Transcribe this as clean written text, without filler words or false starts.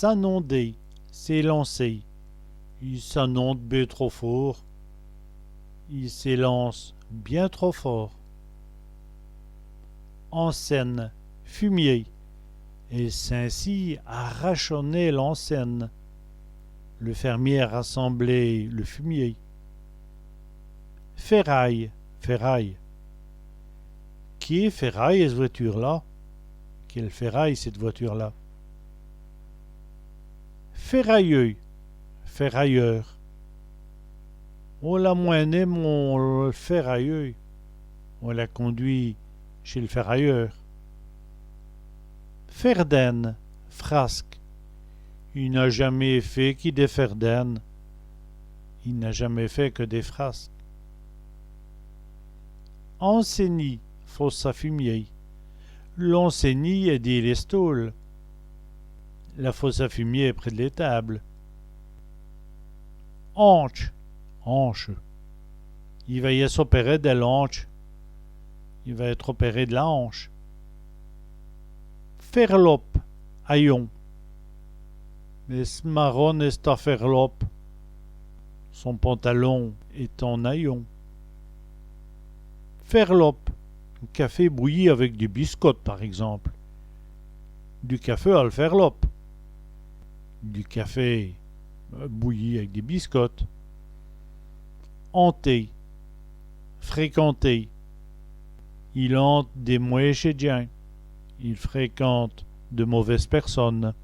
S'annonder, s'élancer. Il s'annonce bien trop fort. Il s'élance bien trop fort. Enseigne, fumier. Et Saint-Cy a rachonné l'enseigne. Le fermier a rassemblé le fumier. Ferraille, ferraille. Qui est ferraille cette voiture-là? Quelle ferraille cette voiture-là? Ferrailleux, ferrailleur. On l'a moiné mon ferrailleux. On l'a conduit chez le ferrailleur. Ferdaine, frasque. Il n'a jamais fait que des ferdaines. Il n'a jamais fait que des frasques. Enseigny, fosse à fumier. L'enseigny est dit les stools. La fosse à fumier est près de l'étable. Hanche, hanche. Il va y s'opérer de l'hanche. Il va être opéré de la hanche. Ferlope, haillon. Mais ce marron est à ferlope. Son pantalon est en haillon. Ferlope, un café bouilli avec des biscottes par exemple. Du café à le ferlope. Du café bouilli avec des biscottes. Hanter, fréquenter. Il hante des mouches et diens. Il fréquente de mauvaises personnes.